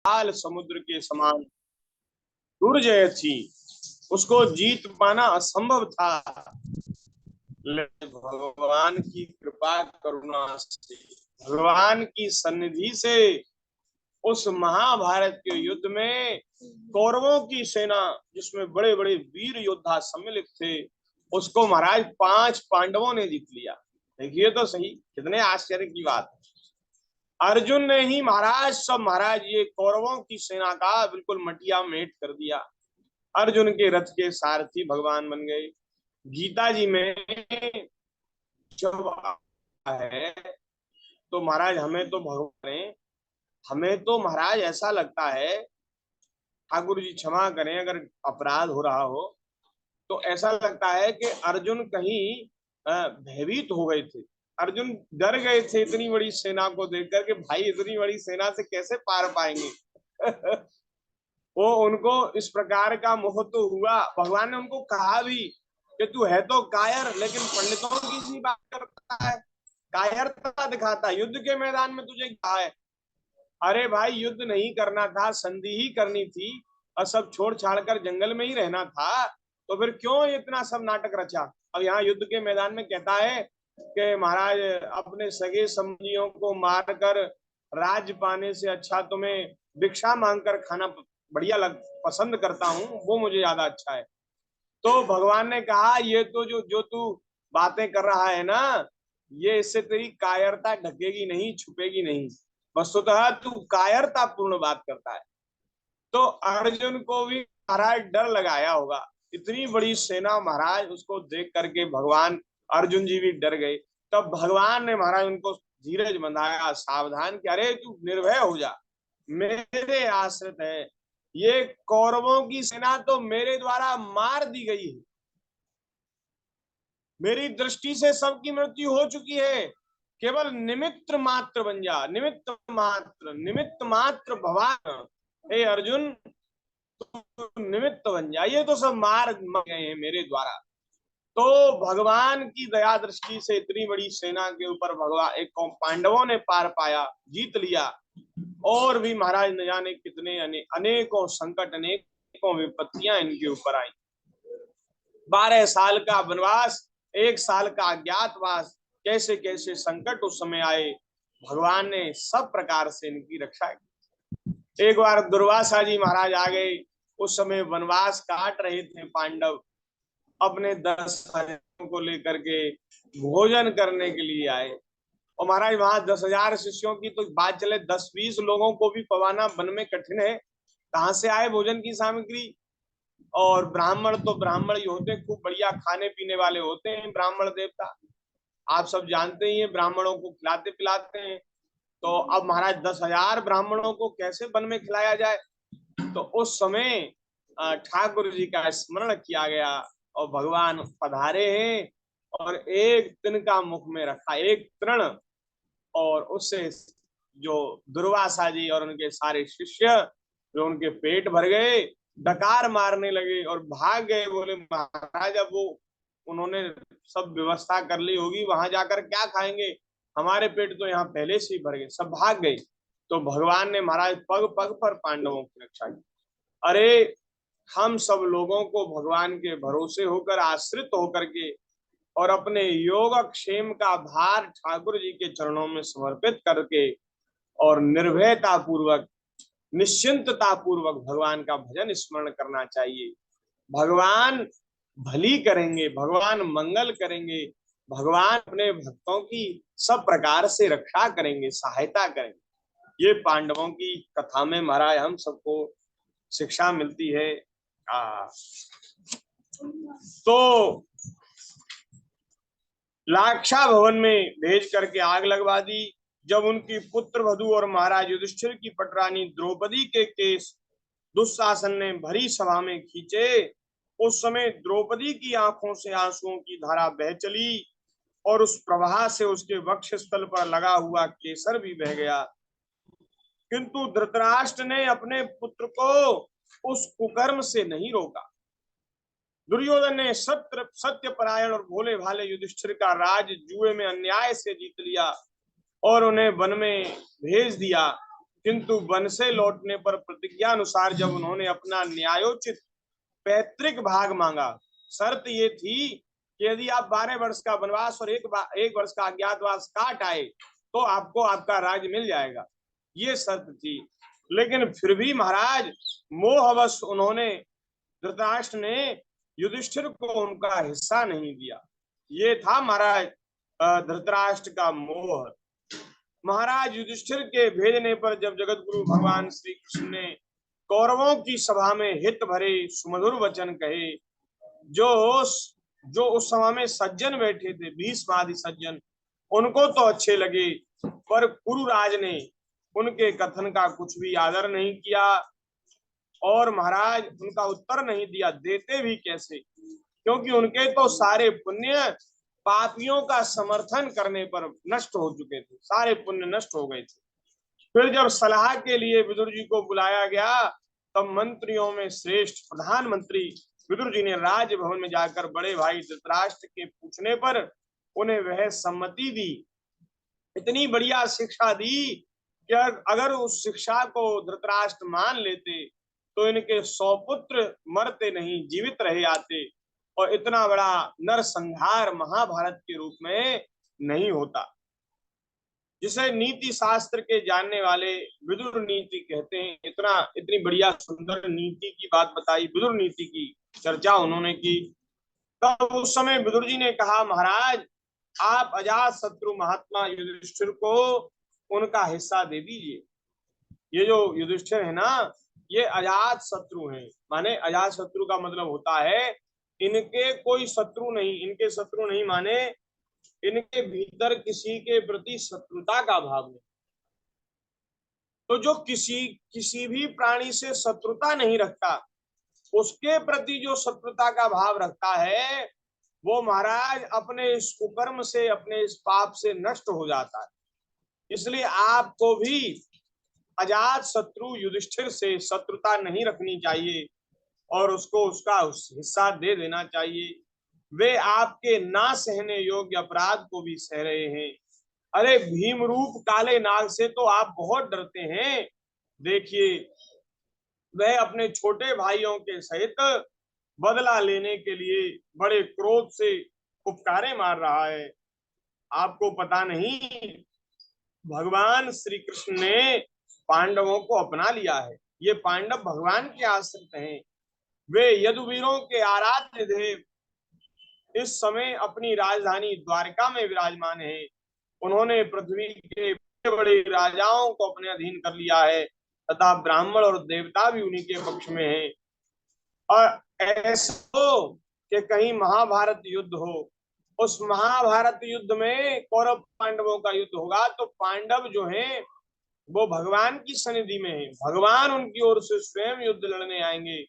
विशाल समुद्र के समान दुर्जय थी, उसको जीत पाना असंभव था। लेकिन भगवान की कृपा करुणा से, भगवान की सन्निधि से उस महाभारत के युद्ध में कौरवों की सेना, जिसमें बड़े बड़े वीर योद्धा सम्मिलित थे, उसको महाराज 5 पांडवों ने जीत लिया। देखिए तो सही, कितने आश्चर्य की बात है। अर्जुन ने ही महाराज ये कौरवों की सेना का बिल्कुल मटिया मेट कर दिया। अर्जुन के रथ के सारथी भगवान बन गए। गीता जी में जब है तो महाराज हमें तो भगवान है, हमें तो महाराज ऐसा लगता है, ठाकुर जी क्षमा करें अगर अपराध हो रहा हो, तो ऐसा लगता है कि अर्जुन कहीं भयभीत हो गए थे। अर्जुन डर गए थे इतनी बड़ी सेना को देखकर कि भाई इतनी बड़ी सेना से कैसे पार पाएंगे। वो उनको इस प्रकार का मोह तो हुआ। भगवान ने उनको कहा भी कि तू है तो कायर, लेकिन पंडितों की सी बात करता है, कायरता दिखाता। युद्ध के मैदान में तुझे क्या है? अरे भाई युद्ध नहीं करना था, संधि ही करनी थी और सब छोड़ छाड़ कर जंगल में ही रहना था, तो फिर क्यों इतना सब नाटक रचा? अब यहाँ युद्ध के मैदान में कहता है कि महाराज अपने सगे संबंधियों को मारकर राज पाने से अच्छा तुम्हें भिक्षा मांगकर खाना बढ़िया पसंद करता हूँ, वो मुझे ज्यादा अच्छा है। तो भगवान ने कहा ये तो जो जो तू बातें कर रहा है ना, ये इससे तेरी कायरता ढकेगी नहीं, छुपेगी नहीं। वस्तुतः तू कायरता पूर्ण बात करता है। तो अर्जुन को भी महाराज डर लगाया होगा, इतनी बड़ी सेना महाराज, उसको देख करके भगवान अर्जुन जी भी डर गए। तब भगवान ने महाराज उनको धीरज बंधाया, सावधान कि अरे तू निर्भय हो जा, मेरे आश्रित है। ये कौरवों की सेना तो मेरे द्वारा मार दी गई है, मेरी दृष्टि से सबकी मृत्यु हो चुकी है। केवल निमित्त मात्र बन जा, निमित्त मात्र भगवान। हे अर्जुन तू निमित्त बन जा, ये तो सब मार गए हैं मेरे द्वारा। तो भगवान की दया दृष्टि से इतनी बड़ी सेना के ऊपर भगवान एक पांडवों ने पार पाया, जीत लिया। और भी महाराज न जाने कितने अनेकों संकट, अनेकों विपत्तियां इनके ऊपर आई। 12 साल का वनवास, 1 साल का अज्ञातवास, कैसे कैसे संकट उस समय आए, भगवान ने सब प्रकार से इनकी रक्षा की। एक बार दुर्वासा जी महाराज आ गए, उस समय वनवास काट रहे थे पांडव, अपने 10 भाइयों को लेकर के भोजन करने के लिए आए। और महाराज वहां 10,000 शिष्यों की तो बात चले, 10-20 लोगों को भी पवाना वन में कठिन है, कहां से आए भोजन की सामग्री? और ब्राह्मण तो ब्राह्मण ही होते, खूब बढ़िया खाने पीने वाले होते हैं ब्राह्मण देवता, आप सब जानते ही हैं, ब्राह्मणों को खिलाते पिलाते हैं। तो अब महाराज 10,000 ब्राह्मणों को कैसे वन में खिलाया जाए? तो उस समय ठाकुर जी का स्मरण किया गया और भगवान पधारे हैं और एक तिनका मुख में रखा, एक तृण, और उससे जो दुर्वासा जी और उनके सारे शिष्य, जो उनके पेट भर गए, डकार मारने लगे और भाग गए। बोले महाराज अब वो उन्होंने सब व्यवस्था कर ली होगी, वहां जाकर क्या खाएंगे, हमारे पेट तो यहाँ पहले से ही भर गए, सब भाग गए। तो भगवान ने महाराज पग पग पर पांडवों की रक्षा की। अरे हम सब लोगों को भगवान के भरोसे होकर, आश्रित होकर के, और अपने योग क्षेम का भार ठाकुर जी के चरणों में समर्पित करके और निर्भयता पूर्वक, निश्चिंतता पूर्वक भगवान का भजन स्मरण करना चाहिए। भगवान भली करेंगे, भगवान मंगल करेंगे, भगवान अपने भक्तों की सब प्रकार से रक्षा करेंगे, सहायता करेंगे। ये पांडवों की कथा में महाराज हम सबको शिक्षा मिलती है। तो लाक्षा भवन में भेज करके आग लगवा दी। जब उनकी पुत्र वधु और महाराज युधिष्ठिर की पटरानी द्रौपदी के केस दुशासन ने भरी सभा में खींचे, उस समय द्रौपदी की आंखों से आंसुओं की धारा बह चली और उस प्रवाह से उसके वक्षस्थल पर लगा हुआ केसर भी बह गया। किंतु धृतराष्ट्र ने अपने पुत्र को उस कुकर्म से नहीं रोका। दुर्योधन ने सत्य परायण और भोले भाले युधिष्ठिर का राज जुए में अन्याय से जीत लिया और उन्हें वन में भेज दिया। किंतु वन से लौटने पर प्रतिज्ञा अनुसार जब उन्होंने अपना न्यायोचित पैतृक भाग मांगा, शर्त ये थी कि यदि आप 12 वर्ष का वनवास और एक वर्ष का अज्ञातवास काट आए तो आपको आपका राज्य मिल जाएगा, ये शर्त थी। लेकिन फिर भी महाराज मोहवश उन्होंने, धृतराष्ट्र ने युधिष्ठिर को उनका हिस्सा नहीं दिया। ये था महाराज धृतराष्ट्र का मोह। महाराज युधिष्ठिर के भेजने पर जब जगत गुरु भगवान श्री कृष्ण ने कौरवों की सभा में हित भरे सुमधुर वचन कहे, जो जो उस सभा में सज्जन बैठे थे, 20 आदि सज्जन, उनको तो अच्छे लगे, पर कुरुराज ने उनके कथन का कुछ भी आदर नहीं किया और महाराज उनका उत्तर नहीं दिया। देते भी कैसे, क्योंकि उनके तो सारे पुण्य पापियों का समर्थन करने पर नष्ट हो चुके थे, सारे पुण्य नष्ट हो गए थे। फिर जब सलाह के लिए विदुर जी को बुलाया गया, तब मंत्रियों में श्रेष्ठ प्रधानमंत्री विदुर जी ने राजभवन में जाकर बड़े भाई धृतराष्ट्र के पूछने पर उन्हें वह सम्मति दी। इतनी बढ़िया शिक्षा दी कि अगर उस शिक्षा को धृतराष्ट्र मान लेते तो इनके 100 पुत्र मरते नहीं, जीवित रहे आते और इतना बड़ा नरसंहार महाभारत के रूप में नहीं होता, जिसे नीति शास्त्र के जानने वाले विदुर नीति कहते हैं। इतनी बढ़िया सुंदर नीति की बात बताई, विदुर नीति की चर्चा उन्होंने की। तब उस समय विदुर जी ने कहा, महाराज आप अजात शत्रु महात्मा युधिष्ठिर को उनका हिस्सा दे दीजिए। ये जो युधिष्ठिर है ना, ये अजात शत्रु हैं। माने अजात शत्रु का मतलब होता है इनके कोई शत्रु नहीं, इनके शत्रु नहीं माने इनके भीतर किसी के प्रति शत्रुता का भाव नहीं। तो जो किसी भी प्राणी से शत्रुता नहीं रखता, उसके प्रति जो शत्रुता का भाव रखता है, वो महाराज अपने इस कुकर्म से, अपने इस पाप से नष्ट हो जाता है। इसलिए आपको भी अजात शत्रु युधिष्ठिर से शत्रुता नहीं रखनी चाहिए और उसको उसका हिस्सा दे देना चाहिए। वे आपके ना सहने योग्य अपराध को भी सह रहे हैं। अरे भीम रूप काले नाग से तो आप बहुत डरते हैं। देखिए वह अपने छोटे भाइयों के सहित बदला लेने के लिए बड़े क्रोध से उपकारे मार रहा है। आपको पता नहीं, भगवान श्री कृष्ण ने पांडवों को अपना लिया है। ये पांडव भगवान के आश्रित हैं। वे यदुवीरों के आराध्य देव इस समय अपनी राजधानी द्वारका में विराजमान है। उन्होंने पृथ्वी के बड़े बड़े राजाओं को अपने अधीन कर लिया है तथा ब्राह्मण और देवता भी उन्हीं के पक्ष में हैं। और ऐसा हो कि कहीं महाभारत युद्ध हो, उस महाभारत युद्ध में कौरव पांडवों का युद्ध होगा तो पांडव जो हैं वो भगवान की सनिधि में है, भगवान उनकी ओर से स्वयं युद्ध लड़ने आएंगे।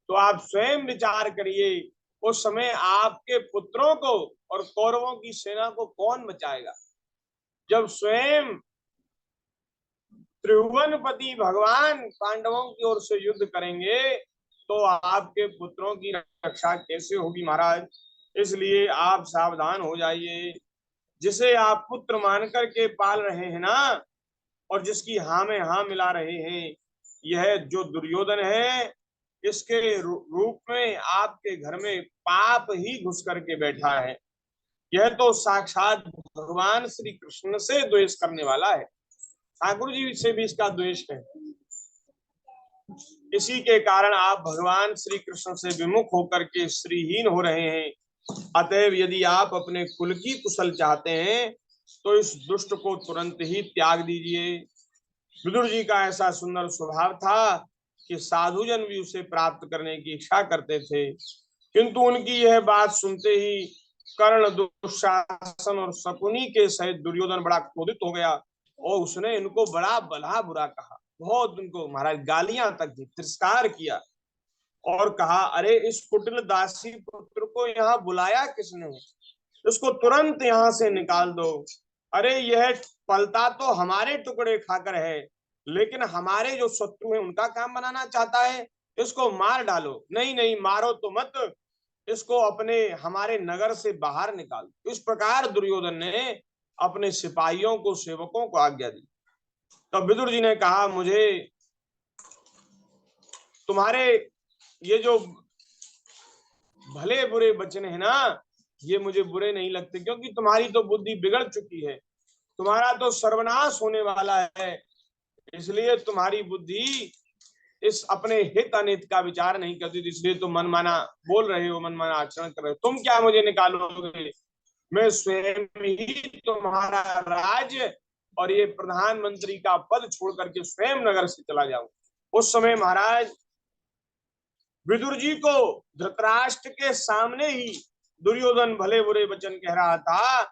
तो आप स्वयं विचार करिए, उस समय आपके पुत्रों को और कौरवों की सेना को कौन बचाएगा, जब स्वयं त्रिभुवनपति भगवान पांडवों की ओर से युद्ध करेंगे तो आपके पुत्रों की रक्षा कैसे होगी महाराज। इसलिए आप सावधान हो जाइए। जिसे आप पुत्र मान करके पाल रहे हैं ना, और जिसकी हाँ में हाँ मिला रहे हैं, यह जो दुर्योधन है, इसके रूप में आपके घर में पाप ही घुस करके बैठा है। यह तो साक्षात भगवान श्री कृष्ण से द्वेष करने वाला है, ठाकुर जी से भी इसका द्वेष है। इसी के कारण आप भगवान श्री कृष्ण से विमुख होकर के श्रीहीन हो रहे हैं। अतएव यदि आप अपने कुल की कुशल चाहते हैं तो इस दुष्ट को तुरंत ही त्याग दीजिए। विदुर जी का ऐसा सुंदर स्वभाव था कि साधुजन भी उसे प्राप्त करने की इच्छा करते थे, किंतु उनकी यह बात सुनते ही कर्ण, दुशासन और शकुनी के सहित दुर्योधन बड़ा क्रोधित हो गया और उसने इनको बड़ा भला बुरा कहा। बहुत उनको महाराज गालियां तक दी, तिरस्कार किया और कहा, अरे इस कुटिल दासी पुत्र को यहाँ बुलाया किसने, इसको तुरंत यहाँ से निकाल दो। अरे यह पलता तो हमारे टुकड़े खाकर है, लेकिन हमारे जो शत्रु हैं उनका काम बनाना चाहता है, इसको मार डालो। नहीं नहीं मारो तो मत, इसको अपने हमारे नगर से बाहर निकालो। इस प्रकार दुर्योधन ने अपने सिपाहियों को, सेवकों को आज्ञा दी। तब विदुर जी ने कहा, मुझे तुम्हारे ये जो भले बुरे वचन है ना, ये मुझे बुरे नहीं लगते, क्योंकि तुम्हारी तो बुद्धि बिगड़ चुकी है, तुम्हारा तो सर्वनाश होने वाला है। इसलिए तुम्हारी बुद्धि इस अपने हित अनित का विचार नहीं करती, इसलिए तुम मनमाना बोल रहे हो, मनमाना आचरण कर रहे हो। तुम क्या मुझे निकालोगे? मैं स्वयं ही तुम्हारा राज्य और ये प्रधानमंत्री का पद छोड़ करके स्वयं नगर से चला जाऊं। उस समय महाराज विदुर जी को धृतराष्ट्र के सामने ही दुर्योधन भले बुरे वचन कह रहा था,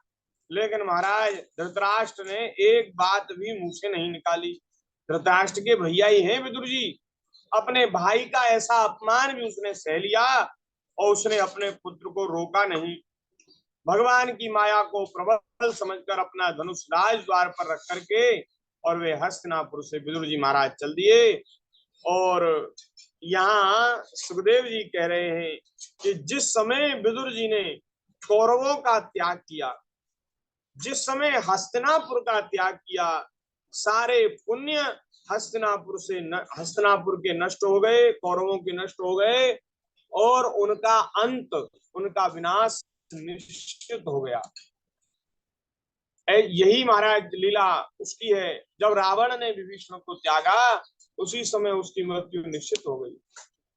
लेकिन महाराज धृतराष्ट्र ने एक बात भी मुंह से नहीं निकाली। धृतराष्ट्र के भैया ही हैं विदुर जी, अपने भाई का ऐसा अपमान भी उसने सह लिया और उसने अपने पुत्र को रोका नहीं। भगवान की माया को प्रबल समझकर अपना धनुष राज द्वार पर रख करके और वे हस्तिनापुर से विदुर जी महाराज चल दिए। और यहाँ सुखदेव जी कह रहे हैं कि जिस समय विदुर जी ने कौरवों का त्याग किया, जिस समय हस्तिनापुर का त्याग किया, सारे पुण्य हस्तिनापुर के नष्ट हो गए, कौरवों के नष्ट हो गए और उनका अंत, उनका विनाश निश्चित हो गया। यही महाराज लीला उसकी है। जब रावण ने विभीषण को त्यागा, उसी समय उसकी मृत्यु निश्चित हो गई,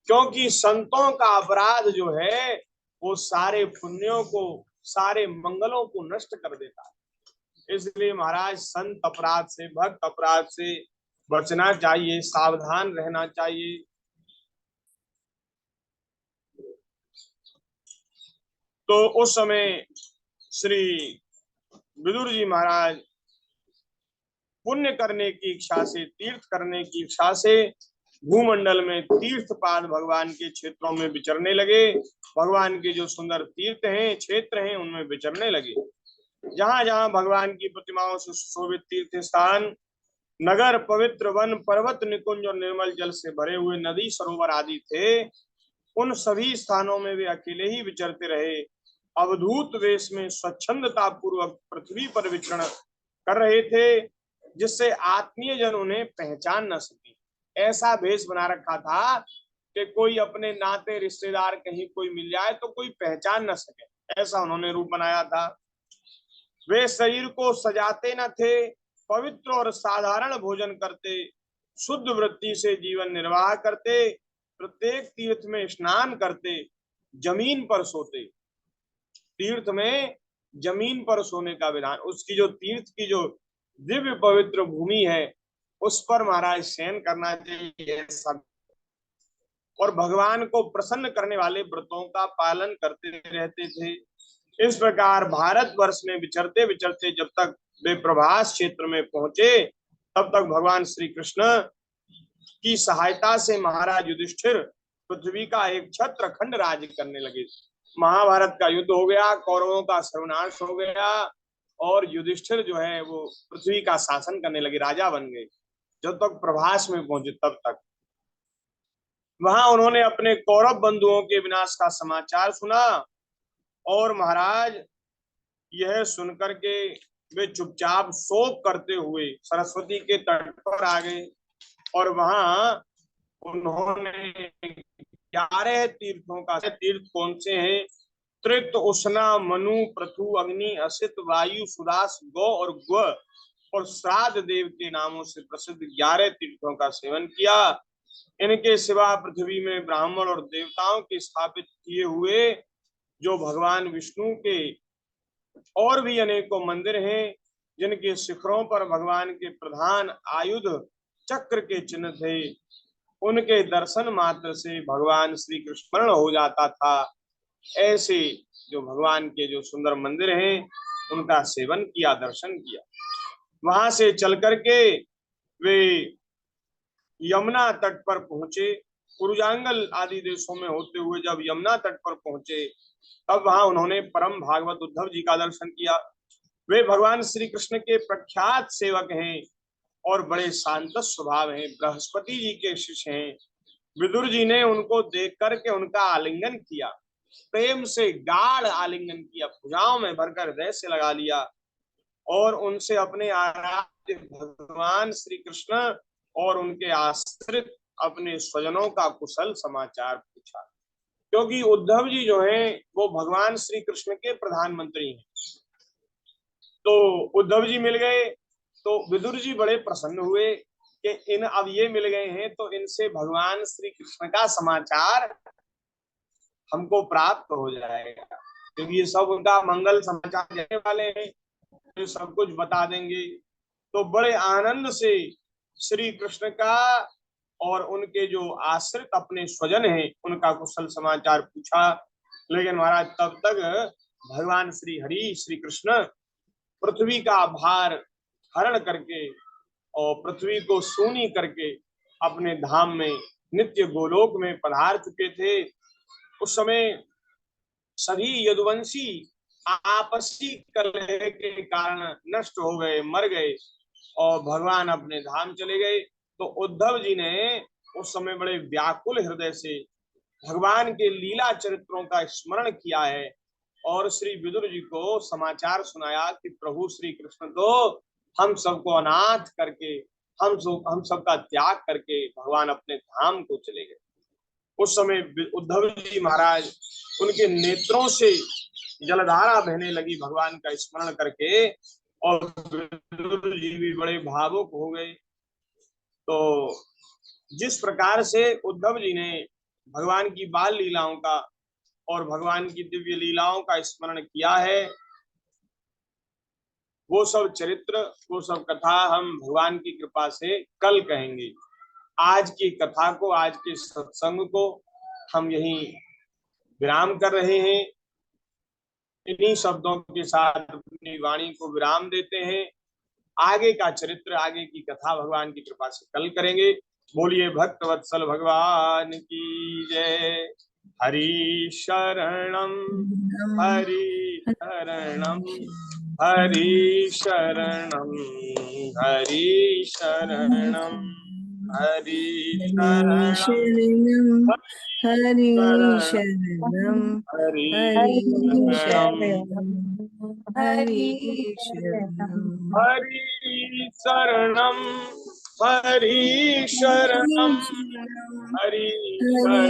क्योंकि संतों का अपराध जो है वो सारे पुण्यों को, सारे मंगलों को नष्ट कर देता है। इसलिए महाराज संत अपराध से, भक्त अपराध से बचना चाहिए, सावधान रहना चाहिए। तो उस समय श्री विदुर जी महाराज पुण्य करने की इच्छा से, तीर्थ करने की इच्छा से भूमंडल में तीर्थपाद भगवान के क्षेत्रों में विचरने लगे। भगवान के जो सुंदर तीर्थ हैं, क्षेत्र हैं, उनमें विचरने लगे। जहां जहां भगवान की प्रतिमाओं से सुशोभित तीर्थ स्थान, नगर, पवित्र वन, पर्वत, निकुंज और निर्मल जल से भरे हुए नदी, सरोवर आदि थे, उन सभी स्थानों में वे अकेले ही विचरते रहे। अवधूत वेश में स्वच्छंदता पूर्वक पृथ्वी पर विचरण कर रहे थे, जिससे आत्मीय जन उन्हें पहचान न सके। ऐसा भेष बना रखा था कि कोई अपने नाते रिश्तेदार कहीं कोई मिल जाए तो कोई पहचान न सके, ऐसा उन्होंने रूप बनाया था। वे शरीर को सजाते न थे, पवित्र और साधारण भोजन करते, शुद्ध वृत्ति से जीवन निर्वाह करते, प्रत्येक तीर्थ में स्नान करते, जमीन पर सोते। तीर्थ में जमीन पर सोने का विधान, उसकी जो तीर्थ की जो दिव्य पवित्र भूमि है उस पर महाराज शयन करना चाहिए सब। और भगवान को प्रसन्न करने वाले व्रतों का पालन करते रहते थे। इस प्रकार भारतवर्ष में विचरते विचरते जब तक वे प्रभास क्षेत्र में पहुंचे, तब तक भगवान श्री कृष्ण की सहायता से महाराज युधिष्ठिर पृथ्वी का एक छत्र खंड राज्य करने लगे। महाभारत का युद्ध हो गया, कौरवों का सर्वनाश हो गया और युधिष्ठिर जो है वो पृथ्वी का शासन करने लगे, राजा बन गए। जब तक प्रभास में पहुंचे तब तक वहां उन्होंने अपने कौरव बंधुओं के विनाश का समाचार सुना और महाराज यह सुनकर के वे चुपचाप शोक करते हुए सरस्वती के तट पर आ गए। और वहां उन्होंने 11 तीर्थों का, तीर्थ कौन से हैं? तृत, उष्णा, मनु, पृथु, अग्नि, असित, वायु, सुदास, गौ और ग्व और श्राद्ध देव के नामों से प्रसिद्ध 11 तीर्थों का सेवन किया। इनके सिवा पृथ्वी में ब्राह्मण और देवताओं के स्थापित किए हुए जो भगवान विष्णु के और भी अनेकों मंदिर हैं, जिनके शिखरों पर भगवान के प्रधान आयुध चक्र के चिन्ह थे, उनके दर्शन मात्र से भगवान श्री कृष्ण स्मरण हो जाता था। ऐसे जो भगवान के जो सुंदर मंदिर हैं उनका सेवन किया, दर्शन किया। वहां से चल करके वे यमुना तट पर पहुंचे। कुरुजांगल आदि देशों में होते हुए जब यमुना तट पर पहुंचे, तब वहां उन्होंने परम भागवत उद्धव जी का दर्शन किया। वे भगवान श्री कृष्ण के प्रख्यात सेवक हैं और बड़े शांत स्वभाव हैं, बृहस्पति जी के शिष्य हैं। विदुर जी ने उनको देख करके उनका आलिंगन किया, प्रेम से गाढ़ आलिंगन किया, भुजाओं में भरकर हृदय से लगा लिया और उनसे अपने आराध्य भगवान श्री कृष्ण और उनके आश्रित अपने स्वजनों का कुशल समाचार पूछा। क्योंकि उद्धव जी जो हैं वो भगवान श्री कृष्ण के प्रधानमंत्री हैं। तो उद्धव जी मिल गए तो विदुर जी बड़े प्रसन्न हुए कि इन अब ये मिल गए हैं तो इनसे भगवान श्री कृष्ण का समाचार हमको प्राप्त हो जाएगा, क्योंकि ये सब उनका मंगल समाचार देने वाले हैं, तो सब कुछ बता देंगे। तो बड़े आनंद से श्री कृष्ण का और उनके जो आश्रित अपने स्वजन हैं उनका कुशल समाचार पूछा। लेकिन महाराज तब तक भगवान श्री हरि श्री कृष्ण पृथ्वी का भार हरण करके और पृथ्वी को सूनी करके अपने धाम में नित्य गोलोक में पधार चुके थे। उस समय सभी यदुवंशी आपसी कलह के कारण नष्ट हो गए, मर गए और भगवान अपने धाम चले गए। तो उद्धव जी ने उस समय बड़े व्याकुल हृदय से भगवान के लीला चरित्रों का स्मरण किया है और श्री विदुर जी को समाचार सुनाया कि प्रभु श्री कृष्ण तो हम सबको अनाथ करके हम सबका त्याग करके भगवान अपने धाम को चले गए। उस समय उद्धव जी महाराज उनके नेत्रों से जलधारा बहने लगी भगवान का स्मरण करके और विदुर जी भी बड़े भावुक हो गए। तो जिस प्रकार से उद्धव जी ने भगवान की बाल लीलाओं का और भगवान की दिव्य लीलाओं का स्मरण किया है, वो सब चरित्र वो सब कथा हम भगवान की कृपा से कल कहेंगे। आज की कथा को, आज के सत्संग को हम यहीं विराम कर रहे हैं। इन्हीं शब्दों के साथ अपनी वाणी को विराम देते हैं। आगे का चरित्र, आगे की कथा भगवान की कृपा से कल करेंगे। बोलिए भक्त वत्सल भगवान की जय। हरि शरणम हरि शरणम हरि शरणम हरि शरणम हरि शरणम हरि शरणम हरि हरि शरणम शरणम हरि शरणम हरि शरणम हरि शरणम हरि हरि